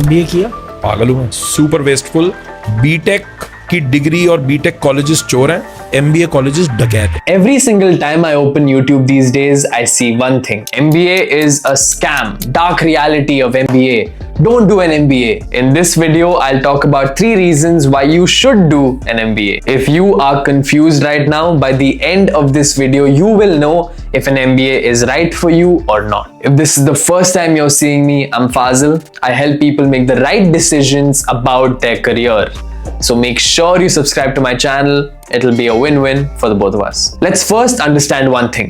MBA किया? पागल हूँ मैं, सुपर वेस्टफुल। बीटेक की डिग्री और बीटेक कॉलेजेस चोर हैं, MBA कॉलेजेस डकैत हैं। Every single time I open YouTube these days, I see one thing. MBA is a scam. Dark reality of MBA. Don't do an MBA. In this video, I'll talk about 3 reasons why you should do an MBA. If you are confused right now, by the end of this video, you will know if an MBA is right for you or not. If this is the first time you're seeing me, I'm Fazil. I help people make the right decisions about their career. So make sure you subscribe to my channel. It'll be a win-win for the both of us. Let's first understand one thing.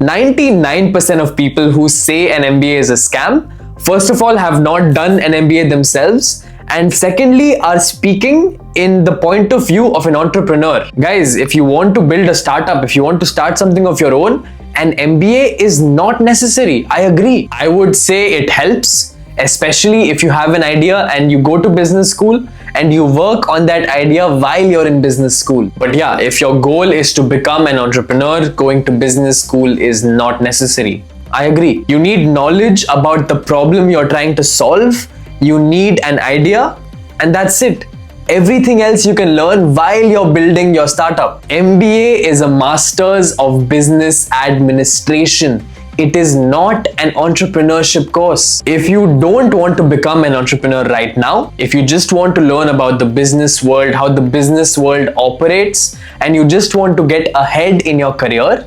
99% of people who say an MBA is a scam, first of all, have not done an MBA themselves, and secondly, are speaking in the point of view of an entrepreneur. Guys, if you want to build a startup, if you want to start something of your own, an MBA is not necessary. I agree. I would say it helps, especially if you have an idea and you go to business school and you work on that idea while you're in business school. But yeah, if your goal is to become an entrepreneur, going to business school is not necessary. I agree. You need knowledge about the problem you're trying to solve. You need an idea, and that's it. Everything else you can learn while you're building your startup. MBA is a Masters of Business Administration. It is not an entrepreneurship course. If you don't want to become an entrepreneur right now, if you just want to learn about the business world, how the business world operates, and you just want to get ahead in your career,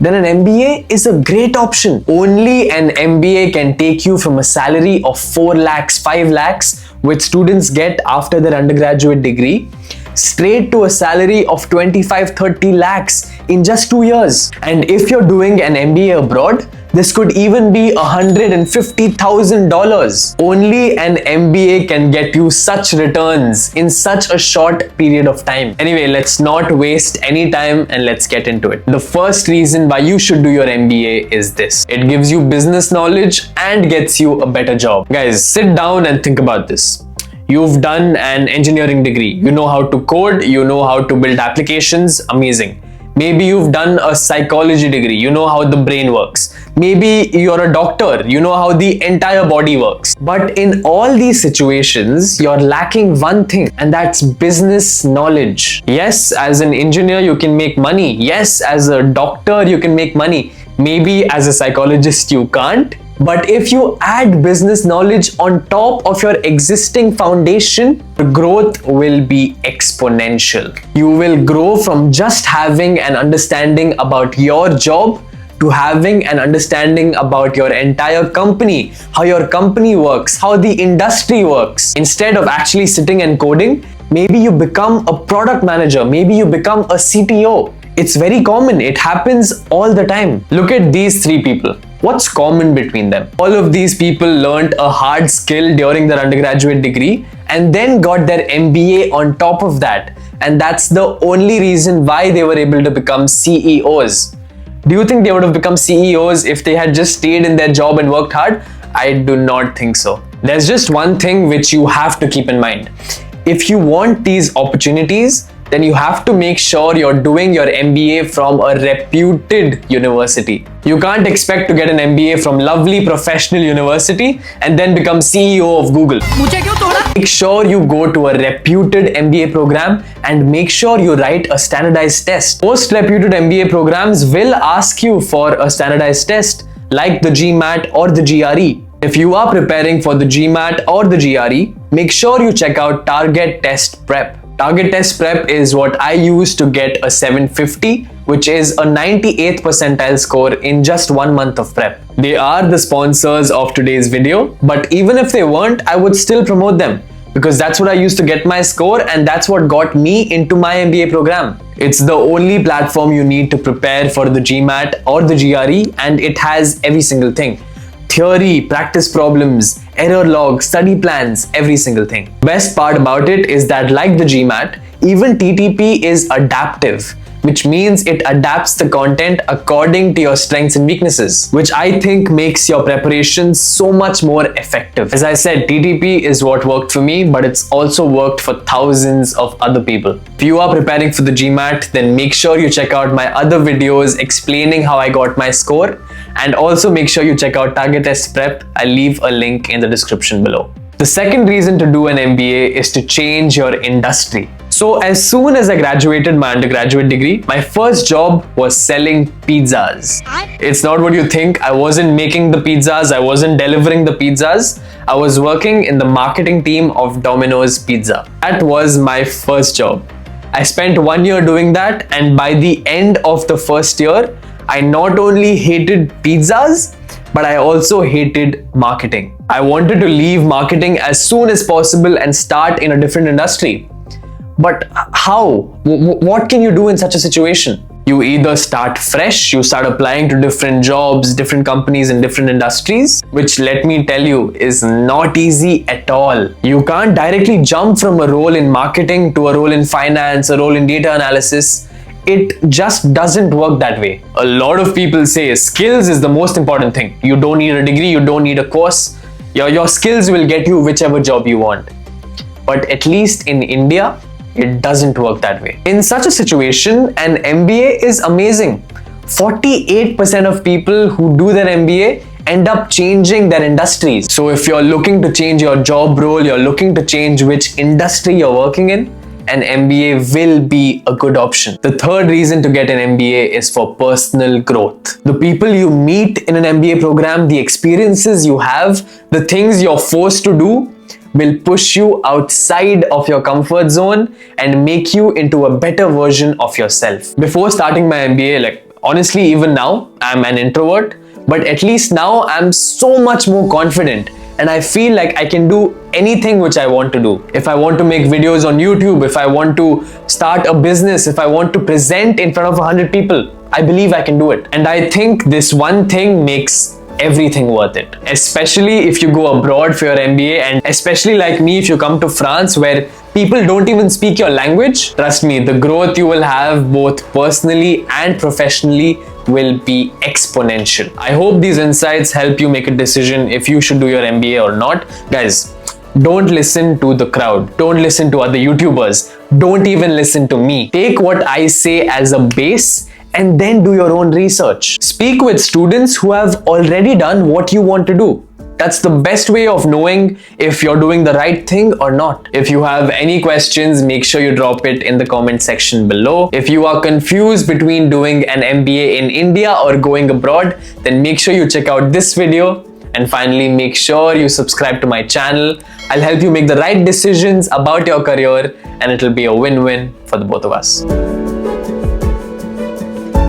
then an MBA is a great option. Only an MBA can take you from a salary of 4 lakhs, 5 lakhs, which students get after their undergraduate degree, straight to a salary of 25-30 lakhs in just 2 years. And if you're doing an MBA abroad, this could even be $150,000. Only an MBA can get you such returns in such a short period of time. Anyway, let's not waste any time and let's get into it. The first reason why you should do your MBA is this. It gives you business knowledge and gets you a better job. Guys, sit down and think about this. You've done an engineering degree. You know how to code, you know how to build applications, amazing. Maybe you've done a psychology degree, you know how the brain works. Maybe you're a doctor, you know how the entire body works. But in all these situations, you're lacking one thing, and that's business knowledge. Yes, as an engineer, you can make money. Yes, as a doctor, you can make money. Maybe as a psychologist, you can't. But if you add business knowledge on top of your existing foundation, the growth will be exponential. You will grow from just having an understanding about your job to having an understanding about your entire company, how your company works, how the industry works. Instead of actually sitting and coding, maybe you become a product manager, maybe you become a CTO. It's very common. It happens all the time. Look at these 3 people. What's common between them? All of these people learned a hard skill during their undergraduate degree and then got their MBA on top of that. And that's the only reason why they were able to become CEOs. Do you think they would have become CEOs if they had just stayed in their job and worked hard? I do not think so. There's just one thing which you have to keep in mind. If you want these opportunities, then you have to make sure you're doing your MBA from a reputed university. You can't expect to get an MBA from lovely professional university and then become CEO of Google. Make sure you go to a reputed MBA program and make sure you write a standardized test. Most reputed MBA programs will ask you for a standardized test like the GMAT or the GRE. If you are preparing for the GMAT or the GRE, make sure you check out Target Test Prep. Target Test Prep is what I use to get a 750, which is a 98th percentile score in just 1 month of prep. They are the sponsors of today's video, but even if they weren't, I would still promote them because that's what I used to get my score and that's what got me into my MBA program. It's the only platform you need to prepare for the GMAT or the GRE, and it has every single thing. Theory, practice problems, error log, study plans, every single thing. Best part about it is that like the GMAT, even TTP is adaptive, which means it adapts the content according to your strengths and weaknesses, which I think makes your preparation so much more effective. As I said, TTP is what worked for me, but it's also worked for thousands of other people. If you are preparing for the GMAT, then make sure you check out my other videos explaining how I got my score, and also make sure you check out Target Test Prep. I'll leave a link in the description below. The second reason to do an MBA is to change your industry. So as soon as I graduated my undergraduate degree, my first job was selling pizzas. It's not what you think. I wasn't making the pizzas. I wasn't delivering the pizzas. I was working in the marketing team of Domino's Pizza. That was my first job. I spent 1 year doing that, and by the end of the first year, I not only hated pizzas, but I also hated marketing. I wanted to leave marketing as soon as possible and start in a different industry. But how? What can you do in such a situation? You either start fresh, you start applying to different jobs, different companies in different industries, which, let me tell you, is not easy at all. You can't directly jump from a role in marketing to a role in finance, a role in data analysis. It just doesn't work that way. A lot of people say skills is the most important thing. You don't need a degree, you don't need a course. Your skills will get you whichever job you want. But at least in India, it doesn't work that way. In such a situation, an MBA is amazing. 48% of people who do their MBA end up changing their industries. So if you're looking to change your job role, you're looking to change which industry you're working in, an MBA will be a good option. The third reason to get an MBA is for personal growth. The people you meet in an MBA program, the experiences you have, the things you're forced to do, will push you outside of your comfort zone and make you into a better version of yourself. Before starting my MBA, honestly, even now, I'm an introvert, but at least now I'm so much more confident and I feel like I can do anything which I want to do. If I want to make videos on YouTube, if I want to start a business, if I want to present in front of 100 people, I believe I can do it. And I think this one thing makes everything worth it, especially if you go abroad for your MBA, and especially like me, if you come to France where people don't even speak your language. Trust me, the growth you will have both personally and professionally will be exponential. I hope these insights help you make a decision if you should do your MBA or not. Guys, don't listen to the crowd, don't listen to other YouTubers, don't even listen to me. Take what I say as a base and then do your own research. Speak with students who have already done what you want to do. That's the best way of knowing if you're doing the right thing or not. If you have any questions, make sure you drop it in the comment section below. If you are confused between doing an MBA in India or going abroad, then make sure you check out this video. And finally, make sure you subscribe to my channel. I'll help you make the right decisions about your career, and it'll be a win-win for the both of us.